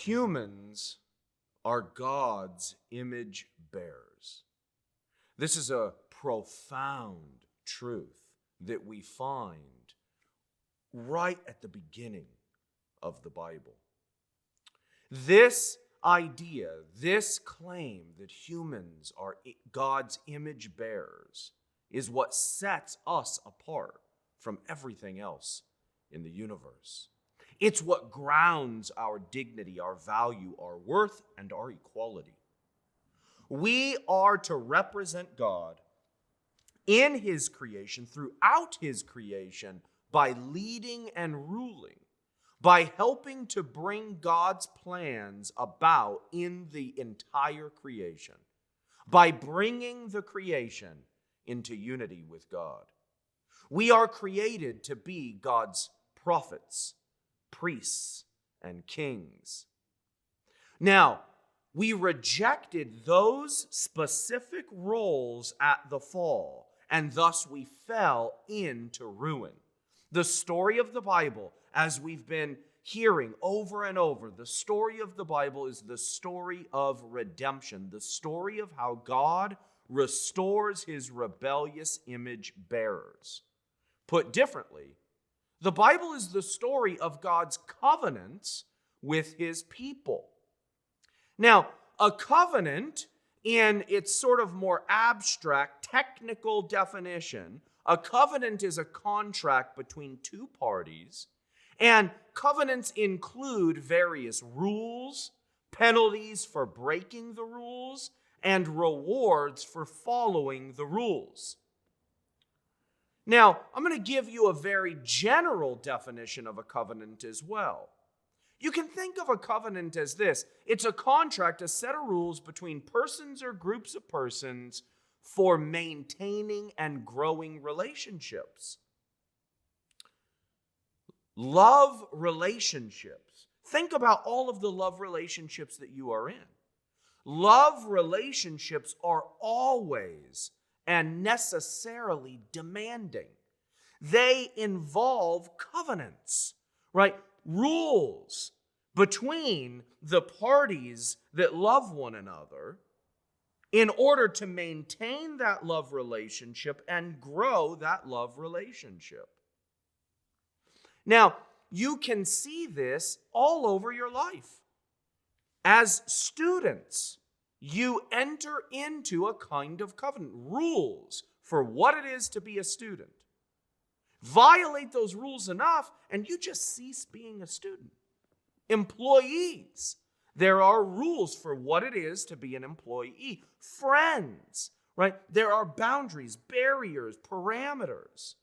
Humans are God's image bearers. This is a profound truth that we find right at the beginning of the Bible. This idea, this claim that humans are God's image bearers is what sets us apart from everything else in the universe. It's what grounds our dignity, our value, our worth, and our equality. We are to represent God in His creation, throughout His creation, by leading and ruling, by helping to bring God's plans about in the entire creation, by bringing the creation into unity with God. We are created to be God's prophets, priests, and kings. Now, we rejected those specific roles at the fall, and thus we fell into ruin. The story of the Bible, as we've been hearing over and over, the story of the Bible is the story of redemption, the story of how God restores His rebellious image bearers. Put differently, the Bible is the story of God's covenants with His people. Now, a covenant, in its sort of more abstract, technical definition, a covenant is a contract between two parties, and covenants include various rules, penalties for breaking the rules, and rewards for following the rules. Now, I'm going to give you a very general definition of a covenant as well. You can think of a covenant as this. It's a contract, a set of rules between persons or groups of persons for maintaining and growing relationships. Love relationships. Think about all of the love relationships that you are in. Love relationships are always and necessarily demanding. They involve covenants, right? Rules between the parties that love one another in order to maintain that love relationship and grow that love relationship. Now, you can see this all over your life. As students, you enter into a kind of covenant, rules for what it is to be a student. Violate those rules enough, and you just cease being a student. Employees, there are rules for what it is to be an employee. Friends, right? There are boundaries, barriers, parameters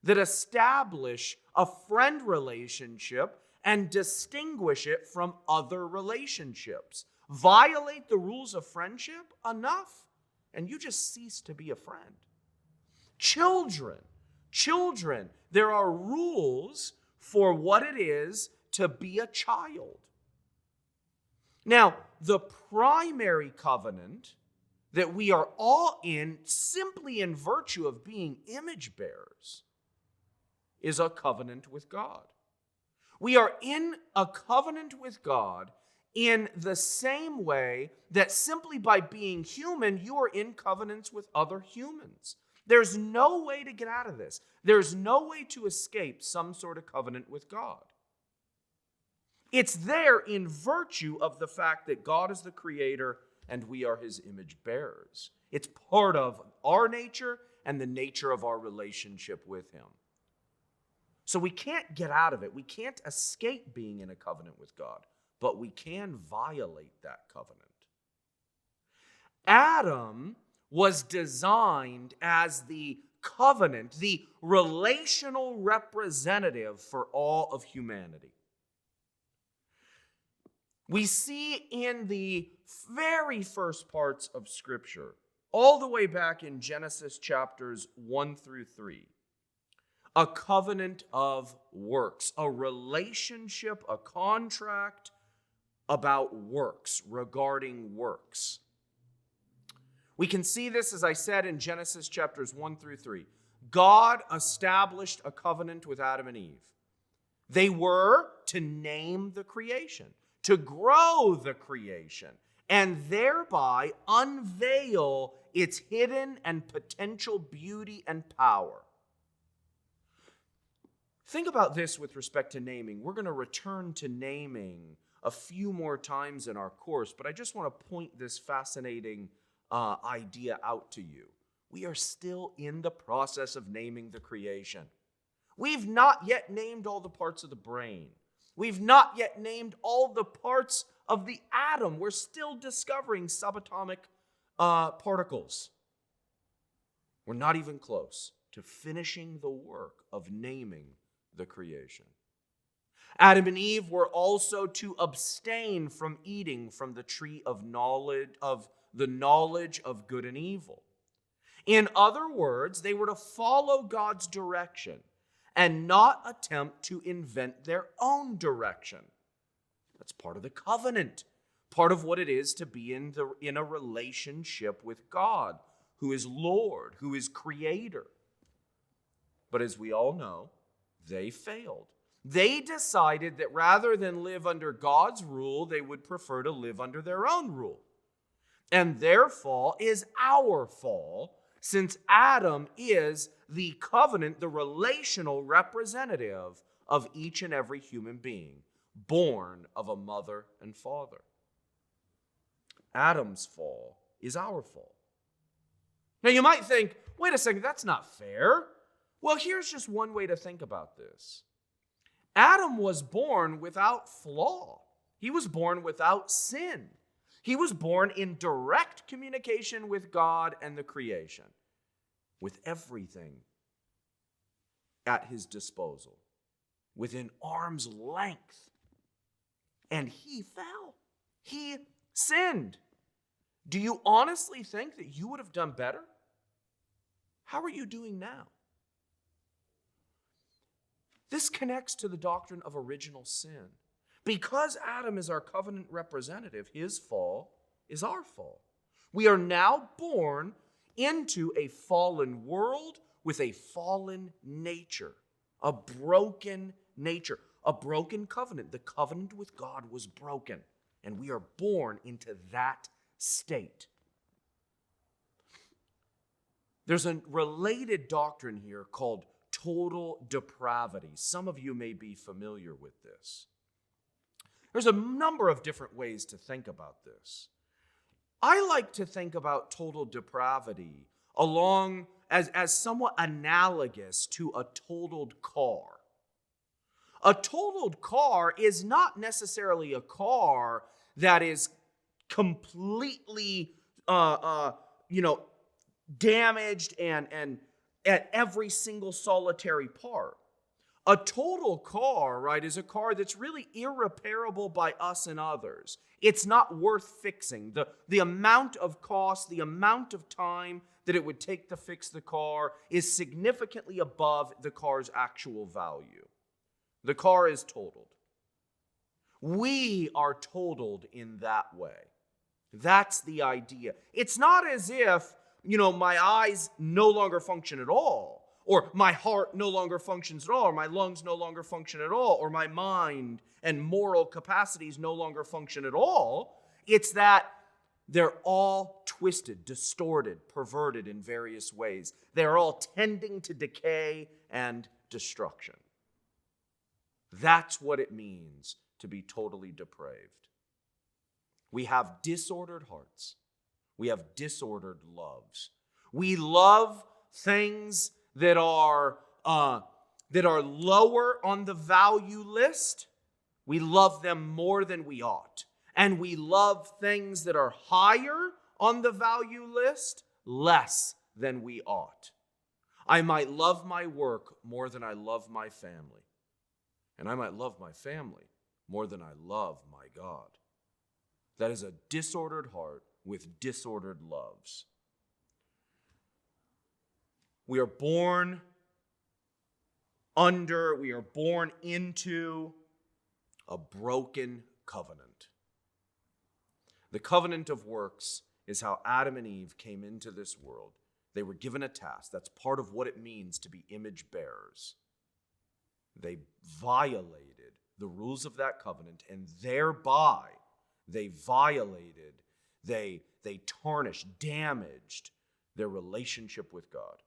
that establish a friend relationship and distinguish it from other relationships. Violate the rules of friendship enough, and you just cease to be a friend. Children, there are rules for what it is to be a child. Now, the primary covenant that we are all in, simply in virtue of being image bearers, is a covenant with God. We are in a covenant with God in the same way that simply by being human, you are in covenants with other humans. There's no way to get out of this. There's no way to escape some sort of covenant with God. It's there in virtue of the fact that God is the creator and we are His image bearers. It's part of our nature and the nature of our relationship with Him. So we can't get out of it. We can't escape being in a covenant with God, but we can violate that covenant. Adam was designed as the covenant, the relational representative for all of humanity. We see in the very first parts of Scripture, all the way back in Genesis chapters 1 through 3, a covenant of works, a relationship, a contract about works, regarding works. We can see this, as I said, in Genesis chapters 1 through 3. God established a covenant with Adam and Eve. They were to name the creation, to grow the creation and thereby unveil its hidden and potential beauty and power. Think about this with respect to naming. We're going to return to naming a few more times in our course, but I just want to point this fascinating idea out to you. We are still in the process of naming the creation. We've not yet named all the parts of the brain. We've not yet named all the parts of the atom. We're still discovering subatomic particles. We're not even close to finishing the work of naming the creation. Adam and Eve were also to abstain from eating from the tree of the knowledge of good and evil. In other words, they were to follow God's direction and not attempt to invent their own direction. That's part of the covenant, part of what it is to be in a relationship with God, who is Lord, who is Creator. But as we all know, they failed. They decided that rather than live under God's rule, they would prefer to live under their own rule. And their fall is our fall, since Adam is the covenant, the relational representative of each and every human being, born of a mother and father. Adam's fall is our fall. Now you might think, wait a second, that's not fair. Well, here's just one way to think about this. Adam was born without flaw. He was born without sin. He was born in direct communication with God and the creation, with everything at his disposal, within arm's length. And he fell. He sinned. Do you honestly think that you would have done better? How are you doing now? This connects to the doctrine of original sin. Because Adam is our covenant representative, his fall is our fall. We are now born into a fallen world with a fallen nature, a broken nature, a broken covenant. The covenant with God was broken, and we are born into that state. There's a related doctrine here called total depravity. Some of you may be familiar with this. There's a number of different ways to think about this. I like to think about total depravity along as somewhat analogous to a totaled car. A totaled car is not necessarily a car that is completely damaged and at every single solitary part. A total car, right, is a car that's really irreparable by us and others. It's not worth fixing. The amount of cost, the amount of time that it would take to fix the car is significantly above the car's actual value. The car is totaled. We are totaled in that way. That's the idea. It's not as if, my eyes no longer function at all, or my heart no longer functions at all, or my lungs no longer function at all, or my mind and moral capacities no longer function at all. It's that they're all twisted, distorted, perverted in various ways. They're all tending to decay and destruction. That's what it means to be totally depraved. We have disordered hearts. We have disordered loves. We love things that are lower on the value list. We love them more than we ought. And we love things that are higher on the value list less than we ought. I might love my work more than I love my family. And I might love my family more than I love my God. That is a disordered heart with disordered loves. We are born into a broken covenant. The covenant of works is how Adam and Eve came into this world. They were given a task. That's part of what it means to be image bearers. They violated the rules of that covenant, and thereby they violated, they tarnished, damaged their relationship with God.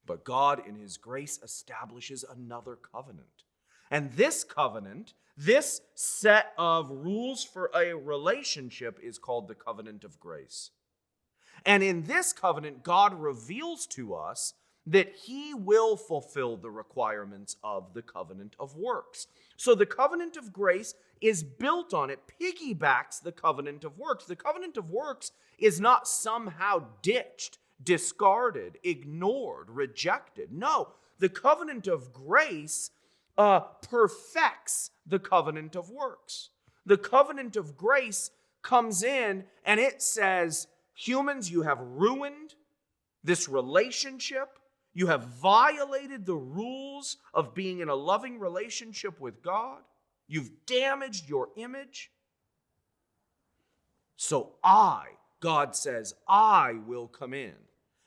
But God, in his grace, establishes another covenant. And this covenant, this set of rules for a relationship, is called the covenant of grace. And in this covenant, God reveals to us that he will fulfill the requirements of the covenant of works. So the covenant of grace is built on, it piggybacks the covenant of works. The covenant of works is not somehow ditched, discarded, ignored, rejected. No, the covenant of grace perfects the covenant of works. The covenant of grace comes in and it says, humans, you have ruined this relationship. You have violated the rules of being in a loving relationship with God. You've damaged your image. So God says, I will come in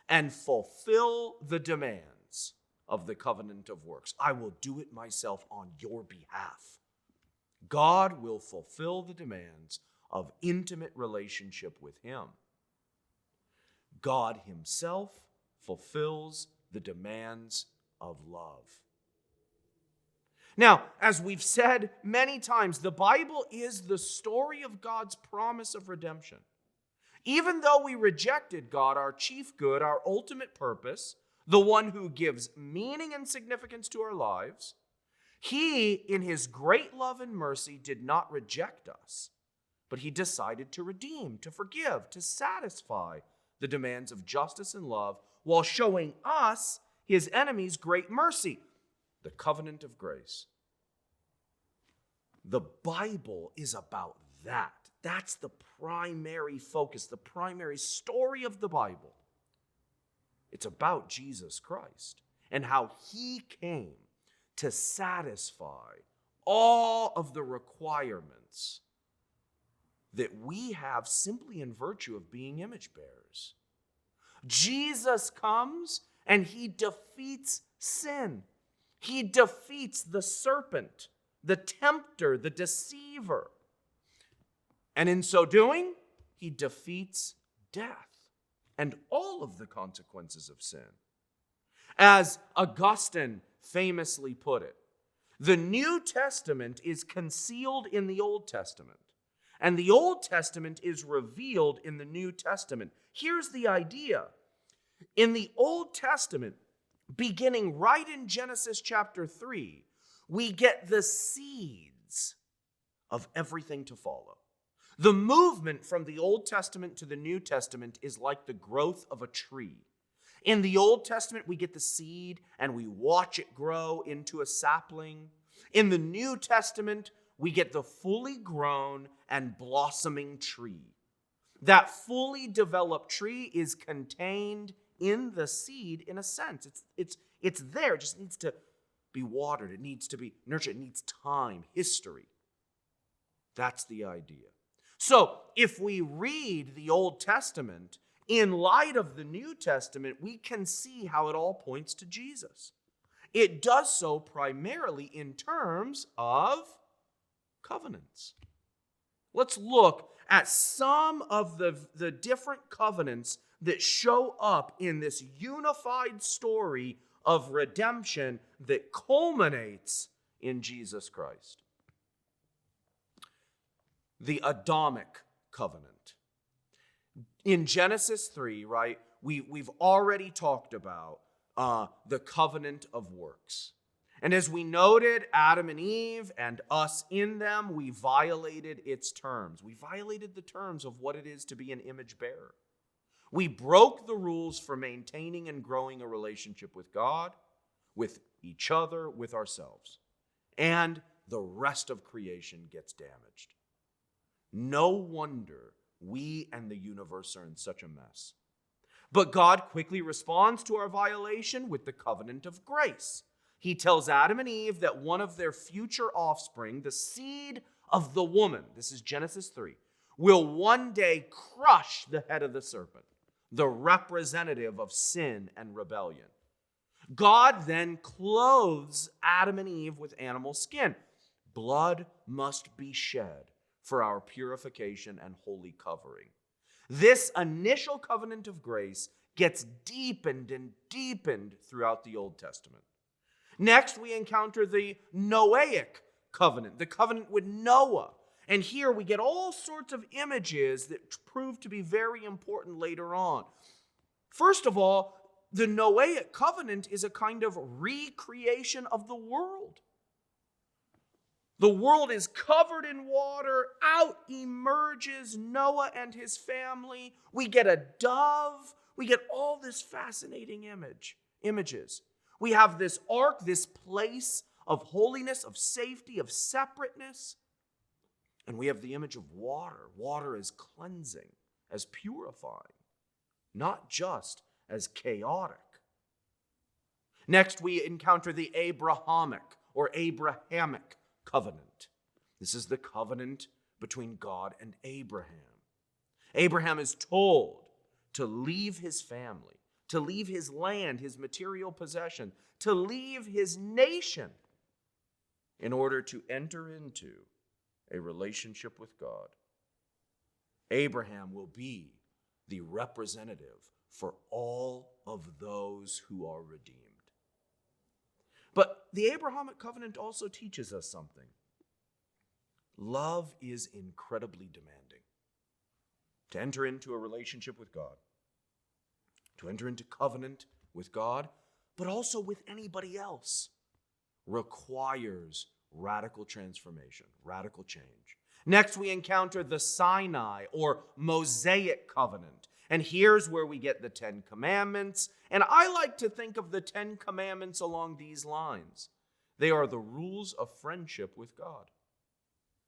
and fulfill the demands of the covenant of works. I will do it myself on your behalf. God will fulfill the demands of intimate relationship with him. God himself fulfills the demands of love. Now, as we've said many times, the Bible is the story of God's promise of redemption. Even though we rejected God, our chief good, our ultimate purpose, the one who gives meaning and significance to our lives, he, in his great love and mercy, did not reject us, but he decided to redeem, to forgive, to satisfy the demands of justice and love, while showing us, his enemies, great mercy, the covenant of grace. The Bible is about that. That's the primary focus, the primary story of the Bible. It's about Jesus Christ and how he came to satisfy all of the requirements that we have simply in virtue of being image bearers. Jesus comes and he defeats sin. He defeats the serpent, the tempter, the deceiver. And in so doing, he defeats death and all of the consequences of sin. As Augustine famously put it, the New Testament is concealed in the Old Testament, and the Old Testament is revealed in the New Testament. Here's the idea. In the Old Testament, beginning right in Genesis chapter 3, we get the seeds of everything to follow. The movement from the Old Testament to the New Testament is like the growth of a tree. In the Old Testament, we get the seed and we watch it grow into a sapling. In the New Testament, we get the fully grown and blossoming tree. That fully developed tree is contained in the seed in a sense. It's there, it just needs to be watered. It needs to be nurtured. It needs time, history. That's the idea. So if we read the Old Testament in light of the New Testament, we can see how it all points to Jesus. It does so primarily in terms of covenants. Let's look at some of the different covenants that show up in this unified story of redemption that culminates in Jesus Christ. The Adamic covenant. In Genesis 3, right, we've already talked about the covenant of works. And as we noted, Adam and Eve and us in them, we violated its terms. We violated the terms of what it is to be an image bearer. We broke the rules for maintaining and growing a relationship with God, with each other, with ourselves. And the rest of creation gets damaged. No wonder we and the universe are in such a mess. But God quickly responds to our violation with the covenant of grace. He tells Adam and Eve that one of their future offspring, the seed of the woman, this is Genesis 3, will one day crush the head of the serpent, the representative of sin and rebellion. God then clothes Adam and Eve with animal skin. blood must be shed for our purification and holy covering. This initial covenant of grace gets deepened and deepened throughout the Old Testament. Next, we encounter the Noahic covenant, the covenant with Noah. And here we get all sorts of images that prove to be very important later on. First of all, the Noahic covenant is a kind of recreation of the world. The world is covered in water. Out emerges Noah and his family. We get a dove. We get all this fascinating images. We have this ark, this place of holiness, of safety, of separateness. And we have the image of water. Water as cleansing, as purifying, not just as chaotic. Next, we encounter the Abrahamic covenant. This is the covenant between God and Abraham. Abraham is told to leave his family, to leave his land, his material possession, to leave his nation in order to enter into a relationship with God. Abraham will be the representative for all of those who are redeemed. But the Abrahamic covenant also teaches us something. Love is incredibly demanding. To enter into a relationship with God, to enter into covenant with God, but also with anybody else, requires radical transformation, radical change. Next, we encounter the Sinai or Mosaic covenant. And here's where we get the 10 Commandments. And I like to think of the 10 Commandments along these lines. They are the rules of friendship with God.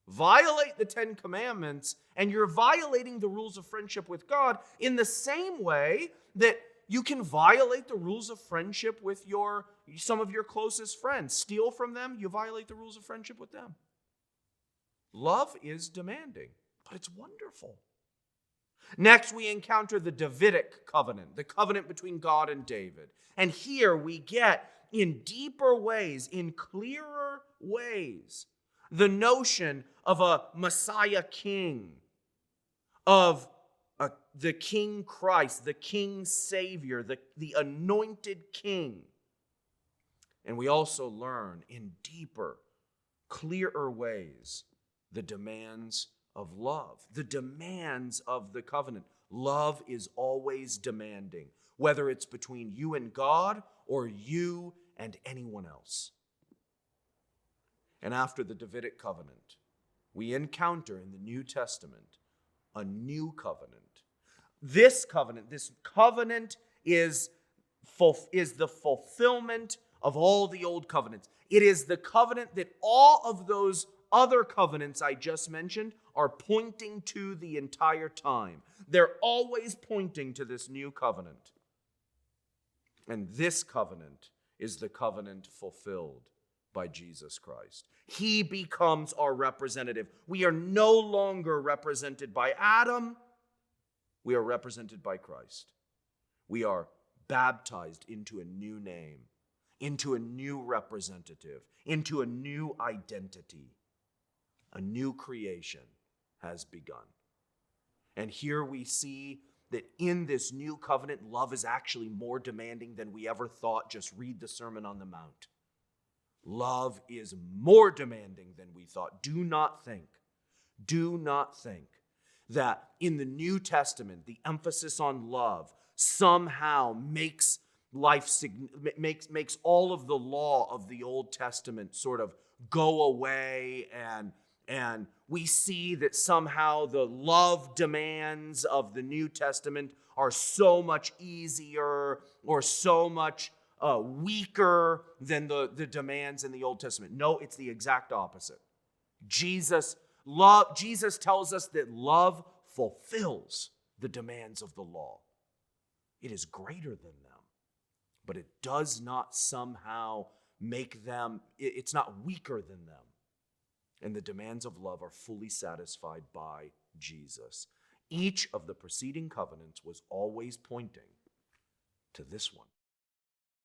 Violate the 10 Commandments, and you're violating the rules of friendship with God in the same way that you can violate the rules of friendship with some of your closest friends. Steal from them, you violate the rules of friendship with them. Love is demanding, but it's wonderful. Next, we encounter the Davidic covenant, the covenant between God and David. And here we get, in deeper ways, in clearer ways, the notion of a Messiah king, of the King Christ, the King Savior, the anointed king. And we also learn in deeper, clearer ways the demands of love, the demands of the covenant. Love is always demanding, whether it's between you and God or you and anyone else. And after the Davidic covenant, we encounter in the New Testament a new covenant. This covenant is the fulfillment of all the old covenants. It is the covenant that all of those other covenants I just mentioned are pointing to the entire time. They're always pointing to this new covenant. And this covenant is the covenant fulfilled by Jesus Christ. He becomes our representative. We are no longer represented by Adam. We are represented by Christ. We are baptized into a new name, into a new representative, into a new identity. A new creation has begun. And here we see that in this new covenant, love is actually more demanding than we ever thought. Just read the Sermon on the Mount. Love is more demanding than we thought. Do not think that in the New Testament, the emphasis on love somehow makes all of the law of the Old Testament sort of go away, and we see that somehow the love demands of the New Testament are so much easier or so much weaker than the demands in the Old Testament. No, it's the exact opposite. Jesus tells us that love fulfills the demands of the law. It is greater than them, but it does not somehow make them, it's not weaker than them. And the demands of love are fully satisfied by Jesus. Each of the preceding covenants was always pointing to this one.